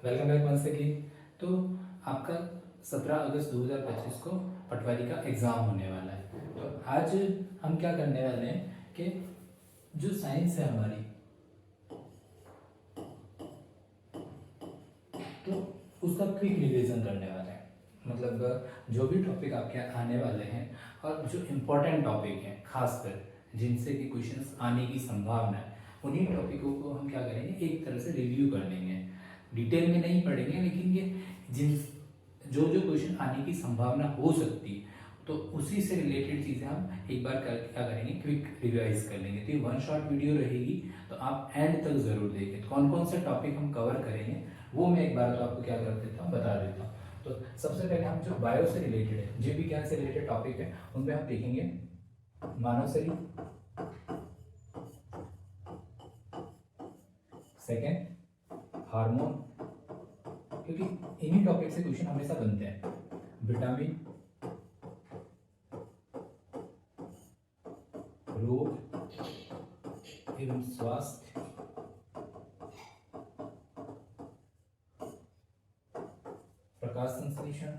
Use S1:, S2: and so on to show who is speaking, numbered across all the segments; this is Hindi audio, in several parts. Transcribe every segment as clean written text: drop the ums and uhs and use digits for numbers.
S1: Welcome back once again. तो आपका 17 अगस्त 2025 को पटवारी का एग्ज़ाम होने वाला है। तो आज हम क्या करने वाले हैं कि जो साइंस है हमारी, तो उसका क्विक रिवीजन करने वाले हैं। मतलब जो भी टॉपिक आपके आने वाले हैं और जो इम्पोर्टेंट टॉपिक हैं, खासकर जिनसे कि क्वेश्चंस आने की संभावना है, उन्हीं टॉपिकों को हम क्या करेंगे, एक तरह से रिव्यू कर लेंगे। डिटेल में नहीं पढ़ेंगे, लेकिन ये जिन जो जो क्वेश्चन आने की संभावना हो सकती है, तो उसी से रिलेटेड चीज़ें हम एक बार क्या करेंगे, क्विक रिवाइज कर लेंगे। तो ये वन शॉट वीडियो रहेगी, तो आप एंड तक ज़रूर देखें। कौन कौन से टॉपिक हम कवर करेंगे वो मैं एक बार तो आपको क्या कर देता हूँ, बता देता हूँ। तो सबसे पहले हम जो बायो से रिलेटेड है, जीव विज्ञान से रिलेटेड टॉपिक है, उनमें हम देखेंगे मानव शरीर। सेकेंड हार्मोन, क्योंकि इन्हीं टॉपिक से क्वेश्चन हमेशा बनते हैं। विटामिन, रोग एवं स्वास्थ्य, प्रकाश संश्लेषण,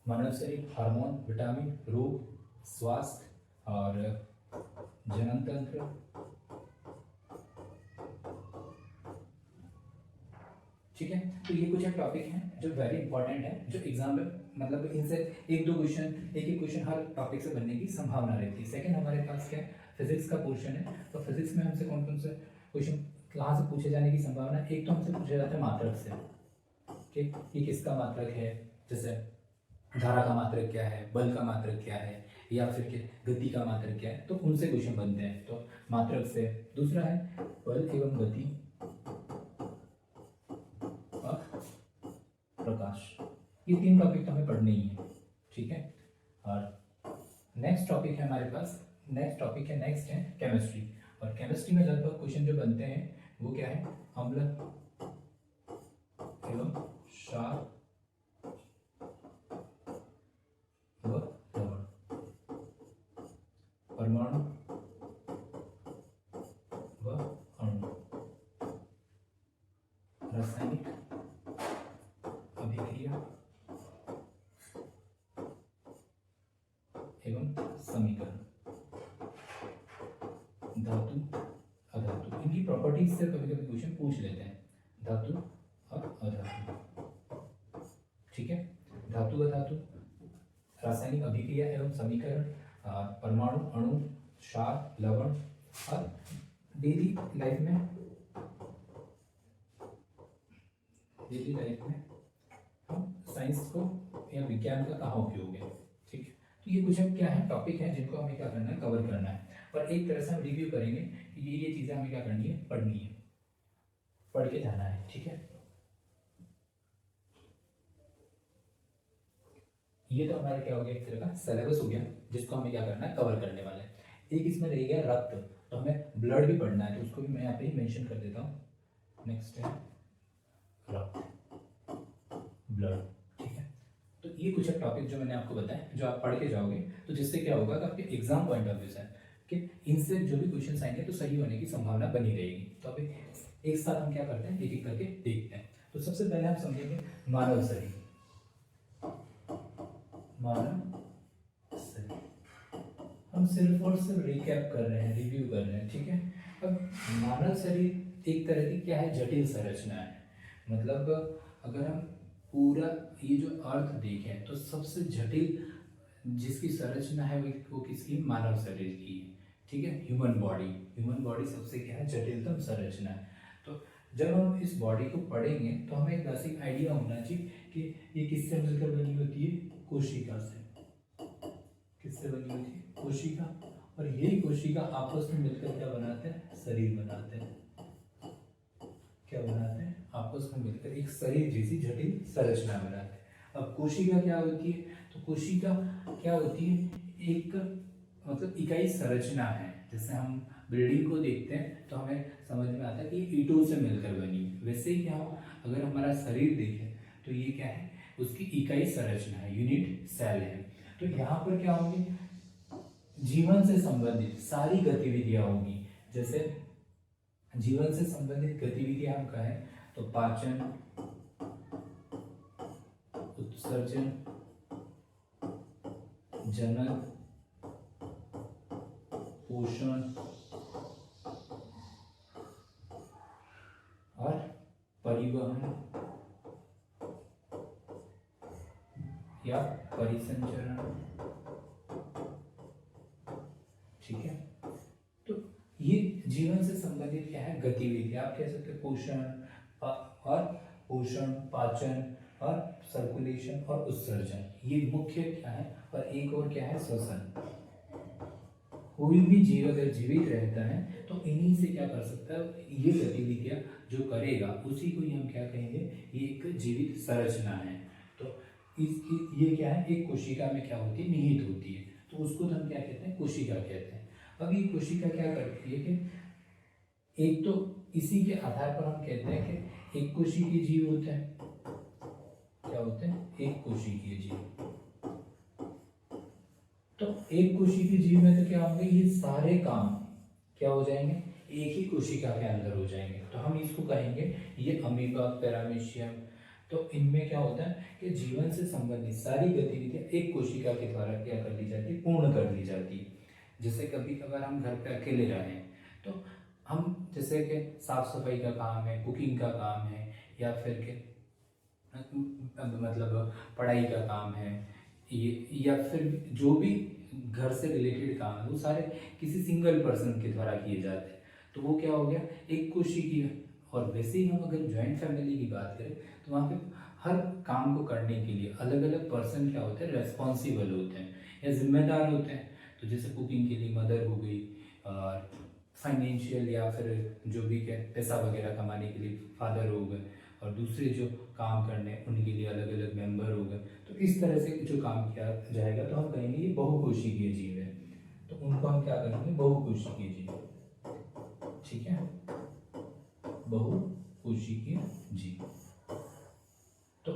S1: मानव शरीर, हार्मोन, विटामिन, रोग, स्वास्थ्य और जनन तंत्र। ठीक है, तो ये कुछ एक टॉपिक हैं जो वेरी इंपॉर्टेंट है, जो एग्जाम में मतलब इनसे एक दो क्वेश्चन, एक एक क्वेश्चन हर टॉपिक से बनने की संभावना रहती है। सेकंड हमारे पास क्या है, फिजिक्स का पोर्शन है। तो फिजिक्स में हमसे कौन कौन से क्वेश्चन कहाँ से पूछे जाने की संभावना है। एक तो हमसे पूछे जाते हैं मात्रक से, कि ये किसका मात्रक है, जैसे धारा का मात्रक क्या है, बल का मात्रक क्या है, या फिर गति का मात्रक क्या है, तो उनसे क्वेश्चन बनते हैं, तो मात्रक से। दूसरा है बल एवं गति और प्रकाश। ये तीन टॉपिक तो हमें पढ़ने ही है, ठीक है। और नेक्स्ट टॉपिक है हमारे पास, नेक्स्ट टॉपिक है, नेक्स्ट है केमिस्ट्री। और केमिस्ट्री में लगभग क्वेश्चन जो बनते हैं वो क्या है, अम्ल एवं क्षार व लवण, परमाणु व अणु, रासायनिक अभिक्रिया एवं समीकरण, धातु अधातु। इनकी प्रॉपर्टीज से कभी कभी क्वेश्चन पूछ लेते हैं, धातु और अधातु, ठीक है। धातु अधातु, रासायनिक अभिक्रिया एवं समीकरण, परमाणु, अणु, क्षार, लवण। और डेली लाइफ में हम साइंस को या विज्ञान का कहाँ उपयोग है, ठीक है। तो ये कुछ क्या है, टॉपिक है जिनको हमें क्या करना है, कवर करना है। और एक तरह से हम रिव्यू करेंगे कि ये चीज़ें हमें क्या करनी है, पढ़नी है, पढ़ के जाना है, ठीक है। ये तो हमारा क्या हो गया, एक तरह का सिलेबस हो गया, जिसको हमें क्या करना है, कवर करने वाले हैं। एक इसमें रह गया रक्त, तो हमें ब्लड भी पढ़ना है, तो उसको भी मैं यहाँ पे ही मेंशन कर देता हूँ। नेक्स्ट है रक्त, ब्लड, ठीक है। तो ये कुछ एक टॉपिक जो मैंने आपको बताया, जो आप पढ़ के जाओगे, तो जिससे क्या होगा कि आपके एग्जाम पॉइंट ऑफ व्यू से कि इनसे जो भी क्वेश्चन आएंगे तो सही होने की संभावना बनी रहेगी। तो अभी एक साथ हम क्या करते हैं, एक एक करके देखते हैं। तो सबसे पहले हम समझेंगे मानव शरीर। मानव शरीर हम सिर्फ और सिर्फ रिकैप कर रहे हैं, रिव्यू कर रहे हैं, ठीक है। अब मानव शरीर एक तरह की क्या है, जटिल संरचना है। मतलब अगर हम पूरा ये जो अर्थ देखें तो सबसे जटिल जिसकी संरचना है वो किसकी, मानव शरीर की, ठीक है। ह्यूमन बॉडी सबसे क्या है, जटिलतम संरचना है। तो जब हम इस बॉडी को पढ़ेंगे तो हमें एक बेसिक आइडिया होना चाहिए कि ये किससे मिलकर बनी होती है, कोशिका से। किससे बनी होती है, कोशिका। और यही कोशिका आपस में मिलकर क्या बनाते हैं, शरीर बनाते हैं। क्या बनाते हैं, आपस में मिलकर एक शरीर जैसी जटिल संरचना बनाते हैं। अब कोशिका क्या होती है, तो कोशिका क्या होती है, एक मतलब इकाई संरचना है। जैसे हम बिल्डिंग को देखते हैं तो हमें समझ में आता है कि ईंटों से मिलकर बनी है, वैसे ही क्या हो, अगर हमारा शरीर देखें तो ये क्या है, उसकी इकाई संरचना है, यूनिट सेल है। तो यहाँ पर क्या होंगे, जीवन से संबंधित सारी गतिविधियां होंगी। जैसे जीवन से संबंधित गतिविधियां हम कहें तो पाचन, उत्सर्जन, जनन, पोषण और परिवहन या परिसंचरण। ठीक है, तो ये जीवन से संबंधित क्या है, गतिविधि। आप कह सकते हैं पोषण और पोषण, पाचन और सर्कुलेशन और उत्सर्जन, ये मुख्य क्या है। और एक और क्या है, श्वसन। कोई भी जीव अगर जीवित रहता है तो इन्हीं से क्या कर सकता है, ये गतिविधियां जो करेगा उसी को ही हम क्या कहेंगे, ये एक जीवित संरचना है। तो ये क्या है, एक कोशिका में क्या होती है, निहित होती है, तो उसको हम क्या कहते हैं, कोशिका कहते हैं। अब ये कोशिका क्या करती है कि एक तो इसी के आधार पर हम कहते हैं कि एक कोशिकीय जीव होते हैं। क्या होते हैं, एक कोशिकीय जीव। तो एक कोशिकीय जीव में तो क्या होंगे, ये सारे काम क्या हो जाएंगे, एक ही कोशिका के अंदर हो जाएंगे। तो हम इसको कहेंगे ये अमीबा, पैरामीशियम। तो इनमें क्या होता है कि जीवन से संबंधित सारी गतिविधियां एक कोशिका के द्वारा क्या कर ली जाती है, पूर्ण कर ली जाती है। जैसे कभी कभार हम घर पे अकेले रहें तो हम जैसे कि साफ सफाई का काम है, कुकिंग का काम है, या फिर के मतलब पढ़ाई का काम है, ये या फिर जो भी घर से रिलेटेड काम है वो सारे किसी सिंगल पर्सन के द्वारा किए जाते हैं। तो वो क्या हो गया, एक कोशिकीय। और वैसे ही हम अगर ज्वाइंट फैमिली की बात करें तो वहाँ पे हर काम को करने के लिए अलग अलग पर्सन क्या होते हैं, रेस्पॉन्सिबल होते हैं या जिम्मेदार होते हैं। तो जैसे कुकिंग के लिए मदर हो गई, और फाइनेंशियल या फिर जो भी क्या पैसा वगैरह कमाने के लिए फादर हो गए, और दूसरे जो काम करने उनके लिए अलग अलग मेंबर हो गए। तो इस तरह से जो काम किया जाएगा तो हम कहेंगे ये बहुकोशिकीय जीव है। तो उनको हम क्या करेंगे, बहुकोशिकीय जीव। ठीक है, बहुकोशिकीय जीव। तो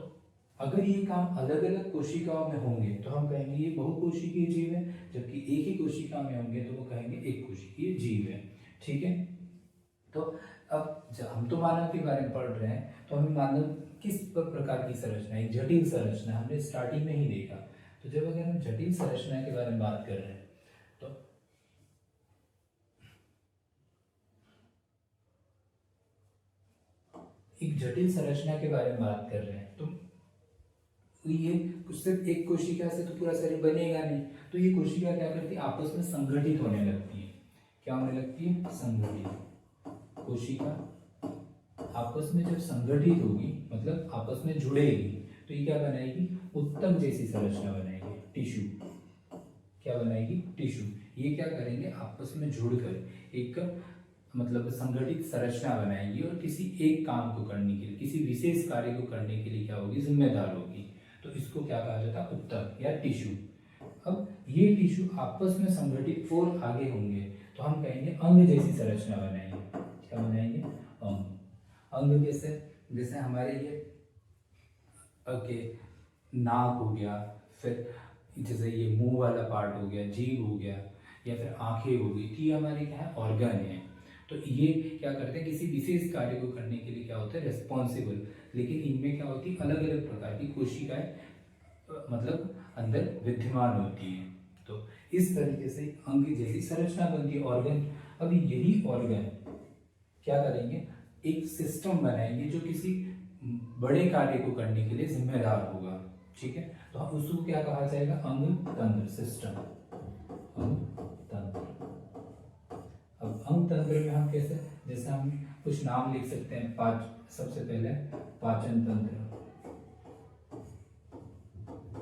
S1: अगर ये काम अलग अलग कोशिकाओं में होंगे तो हम कहेंगे ये बहुकोशिकीय जीव है, जबकि एक ही कोशिका में होंगे तो वो कहेंगे एक कोशिकीय जीव है। ठीक है, तो अब जब हम तो मानव के बारे में पढ़ रहे हैं तो हमें मानव किस प्रकार की संरचना, एक जटिल संरचना हमने स्टार्टिंग में ही देखा। तो जब अगर हम जटिल संरचना के बारे में बात कर रहे हैं तो एक जटिल संरचना के बारे में बात कर रहे हैं तो ये सिर्फ एक कोशिका से तो पूरा शरीर बनेगा नहीं। तो ये कोशिका क्या करती है, आपस में संगठित होने लगती है। क्या होने लगती है, संगठित। कोशिका आपस में जब संगठित होगी मतलब आपस में जुड़ेगी तो ये क्या बनाएगी, उत्तक जैसी संरचना बनाएगी, टिश्यू। क्या बनाएगी, टिश्यू। ये क्या करेंगे, आपस में जुड़कर एक मतलब संगठित संरचना बनाएगी और किसी एक काम को करने के लिए, किसी विशेष कार्य को करने के लिए क्या होगी, जिम्मेदार होगी। तो इसको क्या कहा जाता है, उत्तक या टिश्यू। अब ये टिश्यू आपस में संगठित और आगे होंगे तो हम कहेंगे अंग जैसी संरचना बनाएंगे। क्या बनाएंगे, अंग। अंग जैसे हमारे ये नाक हो गया, फिर जैसे ये मुंह वाला पार्ट हो गया, जीभ हो गया, या फिर आंखें हो गई, ये हमारे क्या है, ऑर्गन है। तो ये क्या करते हैं, किसी विशेष कार्य को करने के लिए क्या होता है, रेस्पॉन्सिबल। लेकिन इनमें क्या होती है, अलग अलग प्रकार की कोशिकाएं मतलब अंदर विद्यमान होती है। तो इस तरीके से अंग जैसी संरचना बनती है, ऑर्गन। अभी यही ऑर्गन क्या करेंगे, एक सिस्टम बनाएंगे जो किसी बड़े कार्य को करने के लिए जिम्मेदार होगा। ठीक है, तो उसको क्या कहा जाएगा, अंग तंत्र सिस्टम, अंग तंत्र। अब अंग तंत्र में हम कैसे, जैसे हम कुछ नाम लिख सकते हैं। सबसे पहले पाचन तंत्र।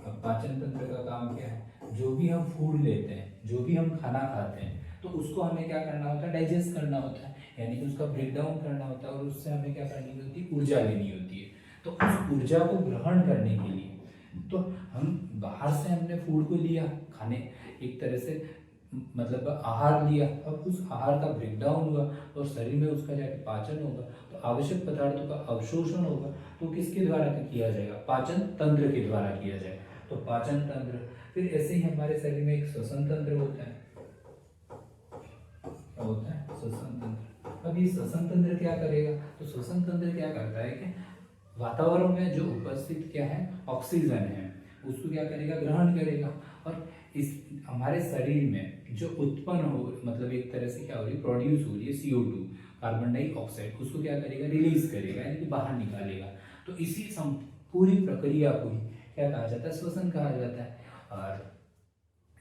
S1: अब पाचन तंत्र का काम क्या है, जो भी हम फूड लेते हैं, जो भी हम खाना खाते हैं, तो उसको हमें क्या करना होता है, डाइजेस्ट करना होता है, यानी कि उसका ब्रेक डाउन करना होता है, और उससे हमें क्या करनी होती है, ऊर्जा लेनी होती है। तो उस ऊर्जा को ग्रहण करने के लिए तो हम बाहर से हमने फूड को लिया, खाने एक तरह से मतलब आहार लिया, अब उस आहार का ब्रेक डाउन हुआ और शरीर में उसका जाके पाचन होगा, तो आवश्यक पदार्थों का अवशोषण होगा। तो किसके द्वारा किया जाएगा, पाचन तंत्र के द्वारा किया जाएगा। तो पाचन तंत्र। फिर ऐसे ही हमारे शरीर में एक श्वसन तंत्र होता है। क्या होता है, श्वसन तंत्र। अब ये श्वसन तंत्र क्या करेगा, तो श्वसन तंत्र क्या करता है कि वातावरण में जो उपस्थित क्या है, ऑक्सीजन है, उसको क्या करेगा, ग्रहण करेगा। और इस हमारे शरीर में जो उत्पन्न हो, मतलब एक तरह से क्या हो रही है, प्रोड्यूस हो रही है CO2, कार्बन डाइऑक्साइड, उसको क्या करेगा, रिलीज करेगा, यानी कि बाहर निकालेगा। तो इसी पूरी प्रक्रिया को क्या कहा जाता है, श्वसन कहा जाता है। और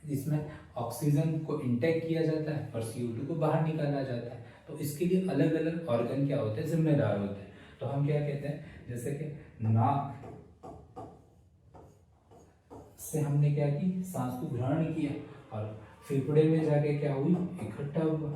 S1: इसमें ऑक्सीजन को इंटेक किया जाता है और CO2 को बाहर निकाला जाता है। तो इसके लिए अलग अलग ऑर्गन क्या होते हैं, जिम्मेदार होते हैं। तो हम क्या कहते हैं, जैसे कि नाक से हमने क्या की, सांस को ग्रहण किया और फेफड़े में जाके क्या हुई, इकट्ठा हुआ।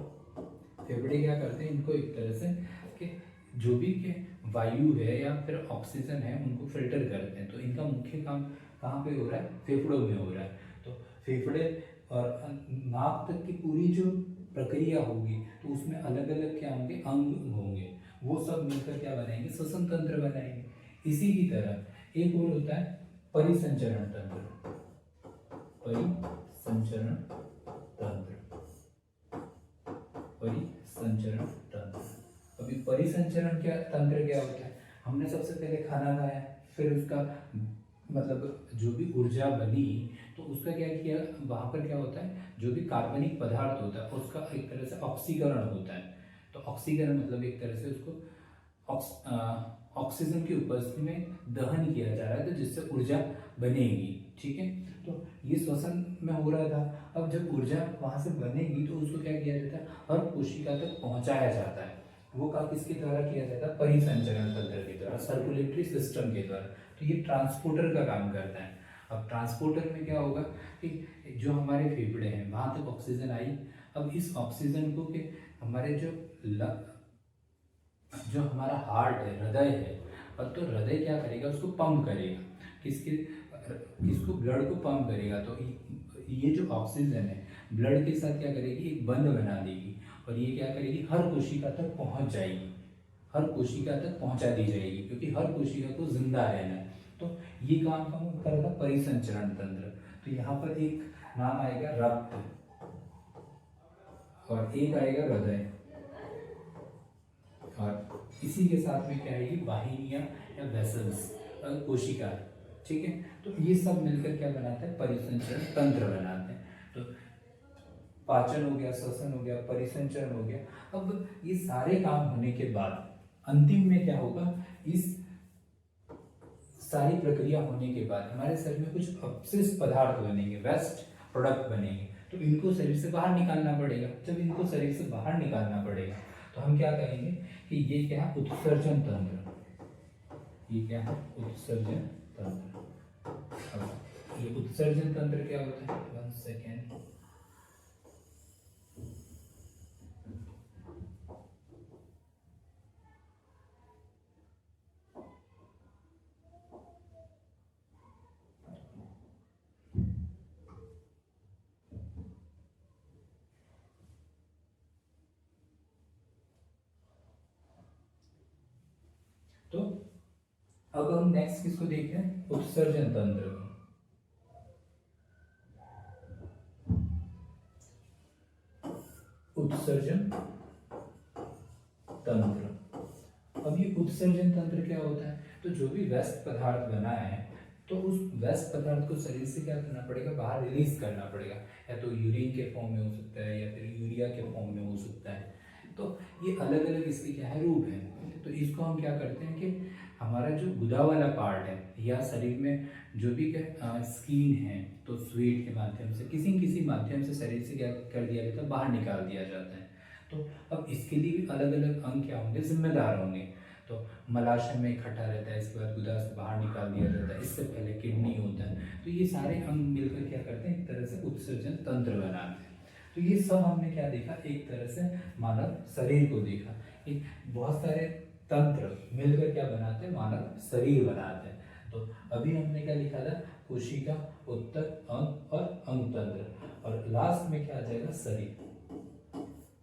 S1: फेफड़े क्या करते हैं, इनको एक तरह से कि जो भी के वायु है या फिर ऑक्सीजन है उनको फिल्टर करते हैं। तो इनका मुख्य काम कहाँ पे हो रहा है, फेफड़ों में हो रहा है। तो फेफड़े और नाक तक की पूरी जो प्रक्रिया होगी, तो उसमें अलग अलग क्या होंगे, अंग होंगे, वो सब मिलकर क्या बनाएंगे, श्वसन तंत्र बनाएंगे। इसी की तरह एक और होता है परिसंचरण तंत्र। परिसंचरण तंत्र, परिसंचरण तंत्र। अभी परिसंचरण क्या तंत्र क्या होता है, हमने सबसे पहले खाना खाया, फिर उसका मतलब जो भी ऊर्जा बनी, तो उसका क्या किया, वहाँ पर क्या होता है, जो भी कार्बनिक पदार्थ होता है उसका एक तरह से ऑक्सीकरण होता है। तो ऑक्सीकरण मतलब एक तरह से उसको ऑक्सीजन की उपस्थिति में दहन किया जा रहा है, तो जिससे ऊर्जा बनेगी। ठीक है, तो ये श्वसन में हो रहा था। अब जब ऊर्जा वहाँ से बनेगी तो उसको क्या किया जाता है, हर कोशिका तक पहुँचाया जाता है। वो काम किसके द्वारा किया जाता है, परिसंचरण तंत्र के द्वारा, सर्कुलेटरी सिस्टम के द्वारा। तो ये ट्रांसपोर्टर का काम करता है। अब ट्रांसपोर्टर में क्या होगा कि जो हमारे फेफड़े हैं वहाँ तक ऑक्सीजन आई। अब इस ऑक्सीजन को के हमारे जो हमारा हार्ट है, हृदय है, और तो हृदय क्या करेगा, उसको पंप करेगा, किसको, ब्लड को पंप करेगा। तो ये जो ऑक्सीजन है ब्लड के साथ क्या करेगी, एक बंध बना देगी, और ये क्या करेगी, हर कोशिका तक पहुंच जाएगी, हर कोशिका तक पहुंचा दी जाएगी, क्योंकि हर कोशिका को जिंदा रहना है। तो ये काम करेगा परिसंचरण तंत्र। तो यहाँ पर एक नाम आएगा रक्त और एक आएगा हृदय, और इसी के साथ में क्या आएगी, वाहिनियां या वेसल्स, कोशिका। ठीक है, तो ये सब मिलकर क्या बनाते हैं, परिसंचरण तंत्र बनाते हैं। तो पाचन हो गया, श्वसन हो गया, परिसंचरण हो गया। अब ये सारे काम होने के बाद अंतिम में क्या होगा, इस सारी प्रक्रिया होने के बाद हमारे शरीर में कुछ अपशिष्ट पदार्थ बनेंगे, वेस्ट प्रोडक्ट बनेंगे। तो इनको शरीर से बाहर निकालना पड़ेगा। जब इनको शरीर से बाहर निकालना पड़ेगा तो हम क्या कहेंगे कि ये क्या है, उत्सर्जन तंत्र। ये क्या है, उत्सर्जन तंत्र। अब ये उत्सर्जन तंत्र क्या होता है, 1 सेकेंड। तो अब हम नेक्स्ट किसको देख रहे हैं, उत्सर्जन तंत्र को। उत्सर्जन तंत्र। अब ये उत्सर्जन तंत्र क्या होता है, तो जो भी वेस्ट पदार्थ बना है तो उस वेस्ट पदार्थ को शरीर से क्या करना पड़ेगा, बाहर रिलीज करना पड़ेगा। या तो यूरिन के फॉर्म में हो सकता है या फिर यूरिया के फॉर्म में हो सकता है। तो ये अलग अलग इसके क्या है, रूप है। तो इसको हम क्या करते हैं कि हमारा जो गुदा वाला पार्ट है या शरीर में जो भी स्किन है, तो स्वेट के माध्यम से किसी किसी माध्यम से शरीर से क्या कर दिया जाता है, बाहर निकाल दिया जाता है। तो अब इसके लिए भी अलग अलग अंग क्या होंगे, जिम्मेदार होंगे। तो मलाशय में इकट्ठा रहता है, इसके बाद गुदा से बाहर निकाल दिया जाता है, इससे पहले किडनी होता है। तो ये सारे अंग मिलकर क्या करते हैं, एक तरह से उत्सर्जन तंत्र बनाते हैं। तो ये सब हमने क्या देखा, एक तरह से मानव शरीर को देखा। एक बहुत सारे तंत्र मिलकर क्या बनाते हैं, मानव शरीर बनाते हैं। तो अभी हमने क्या लिखा था, कोशिका, उत्तक, अंग और अंग तंत्र, और लास्ट में क्या आ जाएगा, शरीर।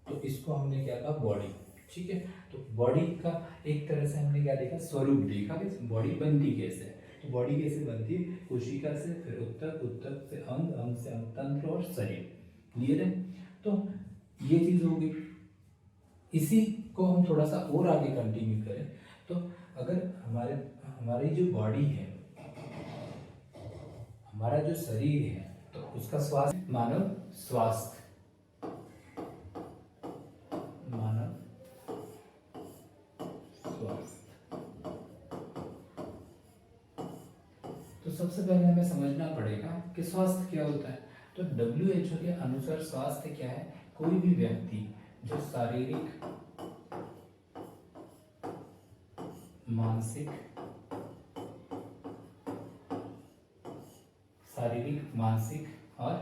S1: तो इसको हमने क्या कहा, बॉडी। ठीक है, तो बॉडी का एक तरह से हमने क्या देखा, स्वरूप देखा कि बॉडी बनती कैसे है। तो बॉडी कैसे बनती है, कोशिका से, फिर उत्तक, उत्तक से अंग, अंग से अंग तंत्र और शरीर। क्लियर है। तो ये चीज हो गई। इसी को हम थोड़ा सा और आगे कंटिन्यू करें तो अगर हमारी जो बॉडी है, हमारा जो शरीर है, तो उसका स्वास्थ्य मानव स्वास्थ्य तो सबसे पहले हमें समझना पड़ेगा कि स्वास्थ्य क्या होता है। तो WHO के अनुसार स्वास्थ्य क्या है? कोई भी व्यक्ति जो शारीरिक, मानसिक और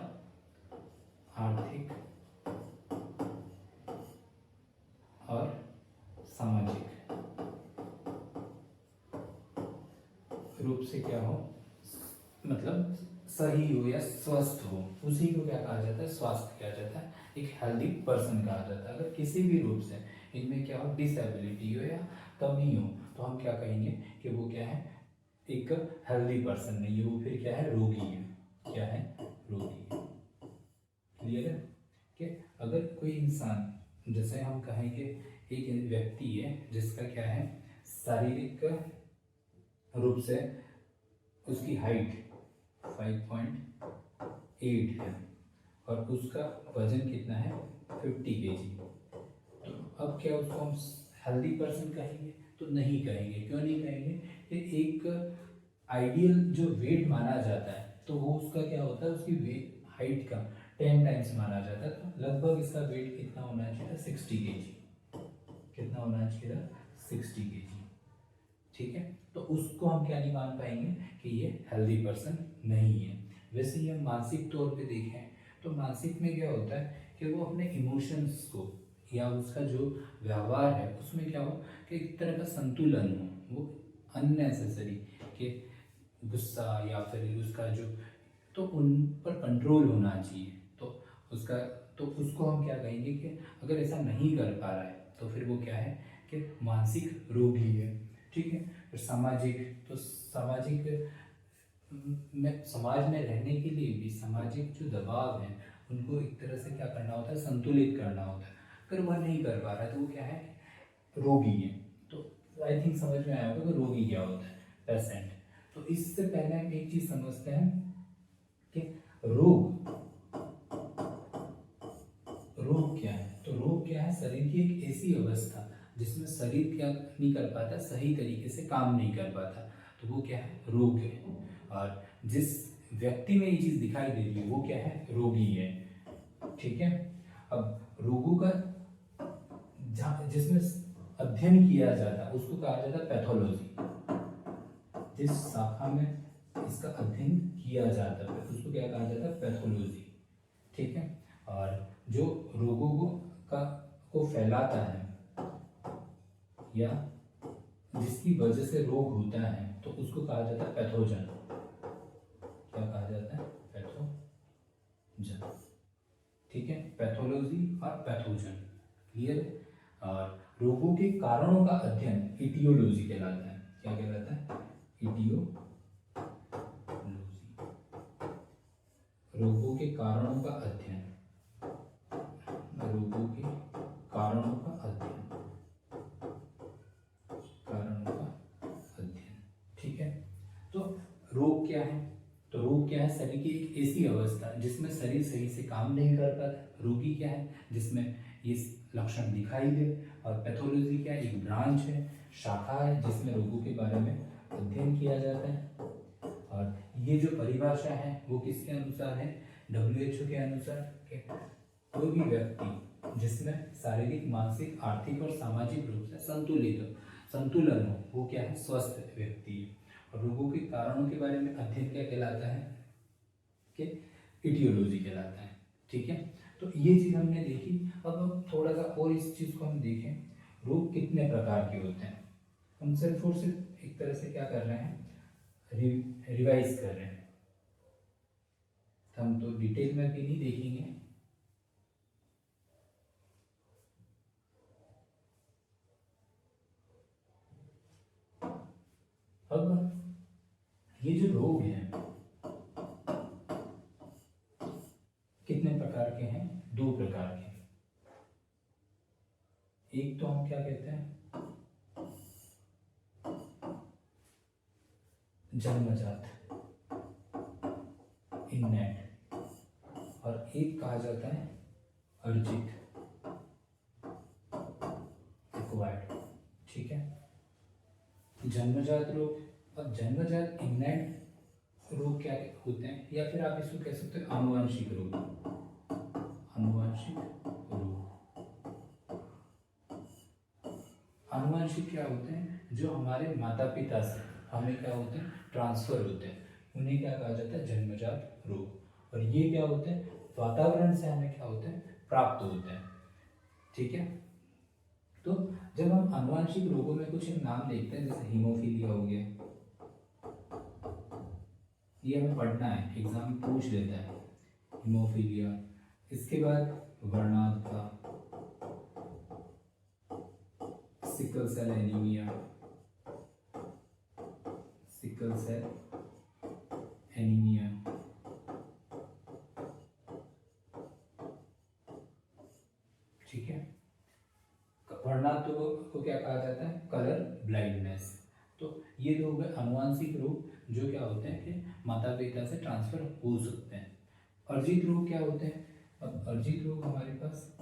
S1: आर्थिक और सामाजिक रूप से क्या हो, मतलब सही हो या स्वस्थ हो, उसी को क्या कहा जाता है? स्वास्थ्य कहा जाता है। एक हेल्दी पर्सन कहा जाता है। अगर किसी भी रूप से इनमें क्या हो, डिसेबिलिटी हो या कमी हो, तो हम क्या कहेंगे कि वो क्या है? एक हेल्दी पर्सन नहीं है, वो फिर क्या है? रोगी है। क्या है? रोगी है। क्लियर है कि अगर कोई इंसान, जैसे हम कहेंगे एक व्यक्ति है जिसका क्या है, शारीरिक रूप से उसकी हाइट 5.8 है और उसका वजन कितना है? 50 kg। तो अब क्या उसको हम हेल्दी पर्सन कहेंगे? तो नहीं कहेंगे। क्यों नहीं कहेंगे? कि एक आइडियल जो वेट माना जाता है तो वो उसका क्या होता है? उसकी वेट हाइट का 10 टाइम्स माना जाता है। तो लगभग इसका वेट कितना होना चाहिए? 60 kg। कितना होना चाहिए? 60 kg। ठीक है, तो उसको हम क्या नहीं मान पाएंगे कि ये हेल्दी पर्सन नहीं है। वैसे ही हम मानसिक तौर पे देखें तो मानसिक में क्या होता है कि वो अपने इमोशंस को या उसका जो व्यवहार है उसमें क्या हो कि एक तरह का संतुलन हो, वो अननेसेसरी कि गुस्सा या फिर उसका जो, तो उन पर कंट्रोल होना चाहिए। तो उसका, तो उसको हम क्या कहेंगे कि अगर ऐसा नहीं कर पा रहा है तो फिर वो क्या है कि मानसिक रोगी है। ठीक है, फिर सामाजिक, तो सामाजिक में, समाज में रहने के लिए भी सामाजिक जो दबाव है उनको एक तरह से क्या करना होता है? संतुलित करना होता है। अगर वह नहीं कर पा रहा है तो वो क्या है? रोगी है। तो आई थिंक समझ में आया होगा कि रोगी क्या होता है? पेशेंट। तो इससे पहले हम एक चीज समझते हैं कि रोग क्या है। तो रोग क्या है? शरीर की एक ऐसी अवस्था जिसमें शरीर क्या नहीं कर पाता? सही तरीके से काम नहीं कर पाता, तो वो क्या है? रोग है। और जिस व्यक्ति में ये चीज दिखाई दे रही है वो क्या है? रोगी है। ठीक है, अब रोगों का जिसमें अध्ययन किया जाता है उसको कहा जाता है पैथोलॉजी। जिस शाखा में इसका अध्ययन किया जाता है उसको क्या कहा जाता है? पैथोलॉजी। ठीक है, और जो रोगों को फैलाता है या जिसकी वजह से रोग होता है तो उसको कहा जाता है पैथोजन। क्या कहा जाता है? पैथोजन। ठीक है, पैथोलॉजी और पैथोजन। क्लियर है? और रोगों के कारणों का अध्ययन इटियोलॉजी कहलाता है। क्या कहलाता है? इटियोलॉजी। रोगों के कारणों का अध्ययन, रोगों के कारणों का अध्ययन, ठीक है। तो रोग क्या है? तो रोग क्या है? शरीर की एक ऐसी अवस्था जिसमें शरीर सही से काम नहीं कर पाता। रोगी क्या है? जिसमें ये लक्षण दिखाई दे। और पैथोलॉजी क्या है? एक ब्रांच है, शाखा है जिसमें रोगों के बारे में अध्ययन किया जाता है। और ये जो परिभाषा है वो किसके अनुसार है? WHO के अनुसार। कोई भी व्यक्ति जिसमें शारीरिक, मानसिक, आर्थिक और सामाजिक रूप से संतुलन हो वो क्या है? स्वस्थ व्यक्ति है। और रोगों के कारणों के बारे में अध्ययन क्या कहलाता है? कि इटियोलॉजी कहलाता है। ठीक है, तो ये चीज हमने देखी। अब हम थोड़ा सा और इस चीज को हम देखें, रोग कितने प्रकार के होते हैं। हम सिर्फ और सिर्फ एक तरह से क्या कर रहे हैं? रिवाइज कर रहे हैं। तो हम तो डिटेल में भी नहीं देखेंगे। अब ये जो रोग हैं कितने प्रकार के हैं? 2 प्रकार के। एक तो हम क्या कहते हैं जन्मजात, इननेट, और एक कहा जाता है अर्जित, एक्वायर्ड। ठीक है, जन्मजात रोग और जन्मजात इननेट रोग क्या होते हैं, या फिर आप इसको कह सकते हो आनुवंशिक रोग। आनुवंशिक रोग, आनुवंशिक क्या होते हैं, जो हमारे माता पिता से हमें क्या होते हैं ट्रांसफर होते हैं, उन्हें क्या कहा जाता है जन्मजात रोग। और ये क्या होते हैं वातावरण से हमें क्या होते हैं प्राप्त होते हैं। ठीक है, तो जब हम आनुवंशिक रोगों में कुछ नाम देखते हैं, जैसे हीमोफीलिया हो गया, ये हमें पढ़ना है, एग्जाम पूछ लेता है हीमोफीलिया। इसके बाद वर्णांध, sickle cell anaemia, sickle cell anaemia. ठीक है, वर्णांध को क्या कहा जाता है कलर ब्लाइंडनेस। तो ये रोग है आनुवंशिक रोग जो क्या होते हैं कि माता पिता से ट्रांसफर हो सकते हैं। अर्जित रोग क्या होते हैं, अब अर्जित रोग हमारे पास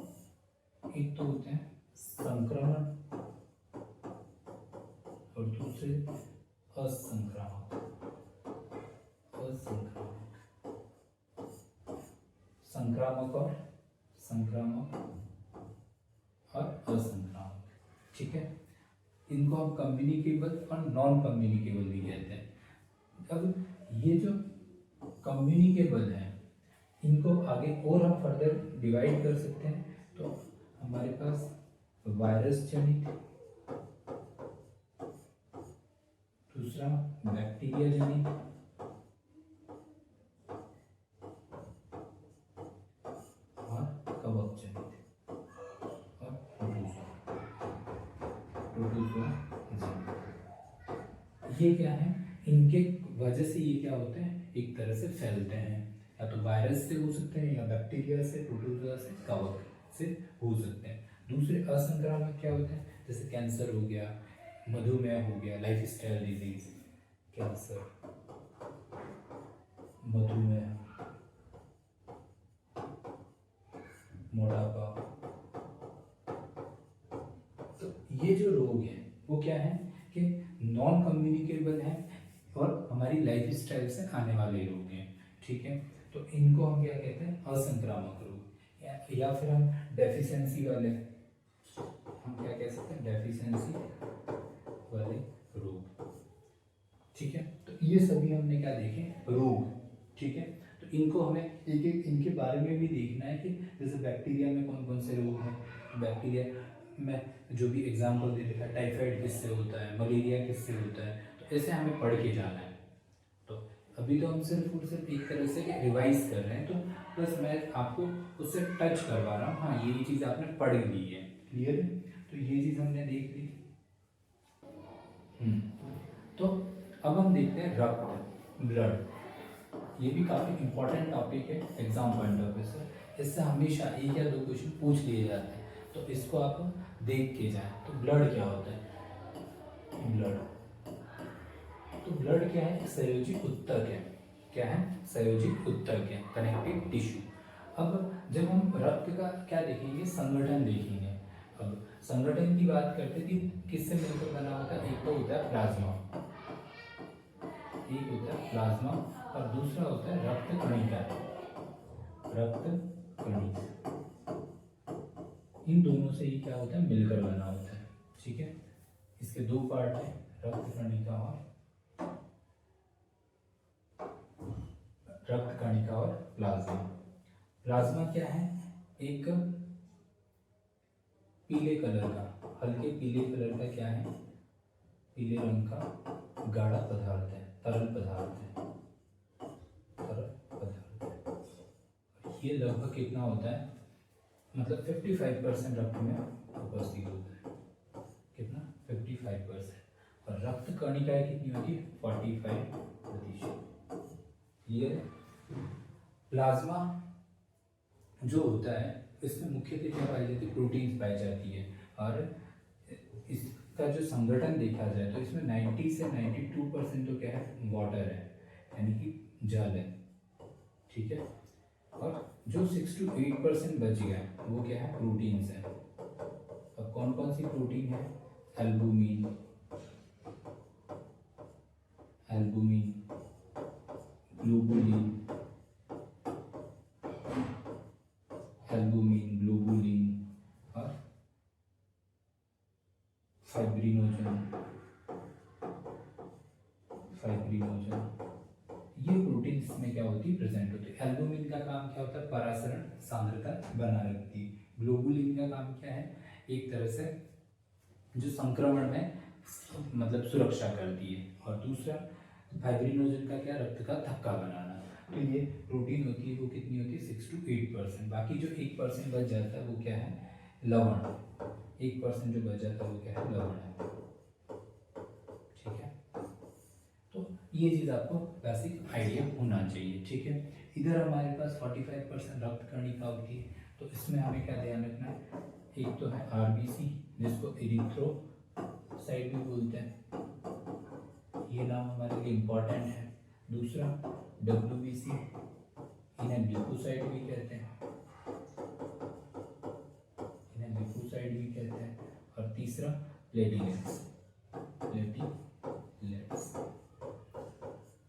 S1: एक तो होते हैं संक्रमण और दूसरे असंक्रामक। संक्रामक और असंक्रामक। ठीक है, इनको हम कम्युनिकेबल और नॉन कम्युनिकेबल भी कहते हैं। अब ये जो कम्युनिकेबल है इनको आगे और हम फर्दर डिवाइड कर सकते हैं। तो हमारे पास वायरस जनित, दूसरा बैक्टीरिया जनित, और कवक जनित, और प्रोटोजोआ जनित। ये क्या है, इनके वजह से ये क्या होते हैं एक तरह से फैलते हैं, या तो वायरस से हो सकते हैं, या बैक्टीरिया से, प्रोटोजोआ से, कवक से हो सकते हैं। दूसरे असंक्रामक क्या होते हैं, जैसे कैंसर हो गया, मधुमेह हो गया, लाइफस्टाइल डिजीज, कैंसर, मधुमेह, मोटापा। तो ये जो रोग हैं वो क्या है कि नॉन कम्युनिकेबल है और हमारी लाइफस्टाइल से आने वाले रोग हैं। ठीक है, तो इनको हम क्या कहते हैं असंक्रामक रोग, या फिर हम डेफिशिएंसी वाले, हम क्या कह सकते हैं डेफिशिएंसी वाले रोग। ठीक है, तो ये सभी हमने क्या देखे रोग। ठीक है, तो इनको हमें एक एक इनके बारे में भी देखना है कि जैसे बैक्टीरिया में कौन कौन से रोग हैं, बैक्टीरिया में जो भी एग्जाम्पल दे रखा है, टाइफाइड किससे होता है, मलेरिया किससे होता है, तो ऐसे हमें पढ़ के जाना है। तो अभी तो हम सिर्फ और सिर्फ एक तरह से रिवाइज कर रहे हैं, तो बस मैं आपको उससे टच करवा रहा हूँ। हाँ, ये चीज़ आपने पढ़ ली है, क्लियर है, तो ये चीज़ हमने देख ली। तो अब हम देखते हैं रक्त, ब्लड। ये भी काफ़ी इंपॉर्टेंट टॉपिक है एग्जाम पॉइंट ऑफ व्यू से, इससे हमेशा एक या दो क्वेश्चन पूछ लिए जाते हैं, तो इसको आप देख के जाएं। तो ब्लड क्या होता है, ब्लड, तो ब्लड क्या है, संयोजी उत्तक है। क्या है, संयोजी उत्तक है, कनेक्टिव टिश्यू। अब जब हम रक्त का क्या देखेंगे, संगठन देखेंगे। अब संगठन की बात करते कि किससे मिलकर बना होता है, एक तो होता है प्लाज्मा, एक होता है प्लाज्मा, और दूसरा होता है रक्त कणिका, रक्त कणिका। इन दोनों से ही क्या होता है मिलकर बना होता है। ठीक है, इसके दो पार्ट है, रक्त कणिका और प्लाज्मा। प्लाज्मा क्या है, एक पीले कलर का, हल्के पीले कलर का क्या है, पीले रंग का गाढ़ा पदार्थ है, तरल पदार्थ है, तरल पदार्थ है। ये लगभग कितना होता है, मतलब 55% रक्त में उपस्थित होता है। कितना, 55%। और रक्त कणिकाएं कितनी होती है, 45%। ये प्लाज्मा जो होता है इसमें मुख्यतः क्या पाई जाती है, प्रोटीन्स पाई जाती है। और इसका जो संगठन देखा जाए तो इसमें 90 से 92% तो क्या है, वाटर है, यानी कि जल है, ठीक है। और जो 6 to 8% बच गया वो क्या है, प्रोटीन्स है। अब कौन कौन सी प्रोटीन है, albumin, albumin, globulin, albumin, globulin और फाइब्रिनोजन, फाइब्रिनोजन, ये प्रोटीन इसमें क्या होती है, प्रेजेंट होती है। एल्बुमिन का काम क्या होता है, परासरण सांद्रता बना रखती है। ग्लोबुलिन का काम क्या है, एक तरह से जो संक्रमण में मतलब सुरक्षा करती है। और दूसरा फाइब्रिनोजन का क्या, रक्त का थक्का बनाना। तो ये प्रोटीन होती है, वो कितनी होती है, 6 to 8%। बाकी जो 1% बच जाता है वो क्या है, लवण। 1% जो बच जाता है वो क्या है, लवण है, ठीक है। तो ये चीज़ आपको बेसिक आइडिया होना चाहिए, ठीक है। इधर हमारे पास 45% रक्त कणिका होती है, तो इसमें हमें क्या ध्यान रखना है, एक तो है आरबीसी जिसको एरिथ्रोसाइट भी बोलते हैं, ये नाम हमारे लिए इम्पोर्टेंट है। दूसरा डब्ल्यूबीसी, इन्हें ल्यूकोसाइट भी कहते हैं, इन्हें ल्यूकोसाइट भी कहते हैं। और तीसरा प्लेटलेट्स, प्लेटलेट्स,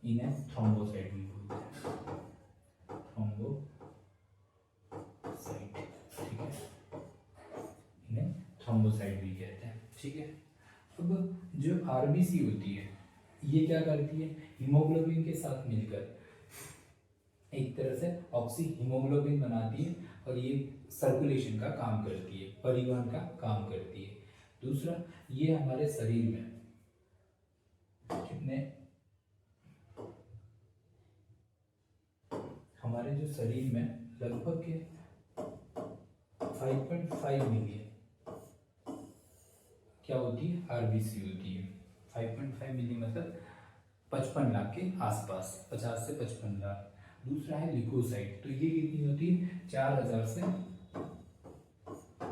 S1: इन्हें थ्रोम्बोसाइट भी बोलते हैं, थ्रोम्बोसाइट, ठीक है, इन्हें थ्रोम्बोसाइट भी कहते हैं, ठीक है। अब जो आरबीसी होती है ये क्या करती है, हीमोग्लोबिन के साथ मिलकर एक तरह से ऑक्सी हीमोग्लोबिन बनाती है और ये सर्कुलेशन का काम करती है, परिवहन का काम करती है। दूसरा, ये हमारे शरीर में कितने, हमारे जो शरीर में लगभग के 5.5 मिलियन क्या होती है, आरबीसी होती है। 5.5 मिलियन मतलब 55 लाख के आसपास, 50 से 55 लाख। दूसरा है लिकोसाइट, तो ये कितनी होती है, 4000 से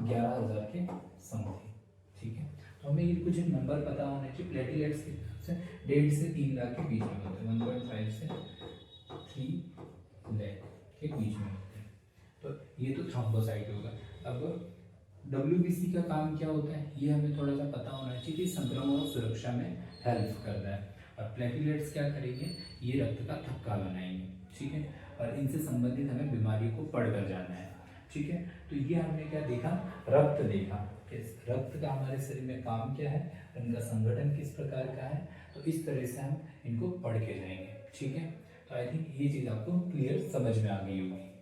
S1: 11000 के समथिंग, ठीक है। तो हमें ये कुछ नंबर पता होने चाहिए। प्लेटलेट्स के हिसाब से 1.5 से 3 लाख के बीच में होते हैं, 1.5 से 3 लाख के बीच में होते हैं। तो ये तो थ्रोम्बोसाइट होगा। अब डब्ल्यूबीसी का काम क्या होता है, ये हमें थोड़ा सा पता होना चाहिए कि संक्रमण और सुरक्षा में हेल्प कर रहा है। और प्लेटलेट्स क्या करेंगे, ये रक्त का थक्का बनाएंगे, ठीक है। और इनसे संबंधित हमें बीमारियों को पढ़कर जाना है, ठीक है। तो ये हमने क्या देखा, रक्त देखा कि रक्त का हमारे शरीर में काम क्या है, इनका संगठन किस प्रकार का है। तो इस तरह से हम इनको पढ़ के जाएंगे, ठीक है। तो आई थिंक ये चीज़ आपको क्लियर समझ में आ गई होगी।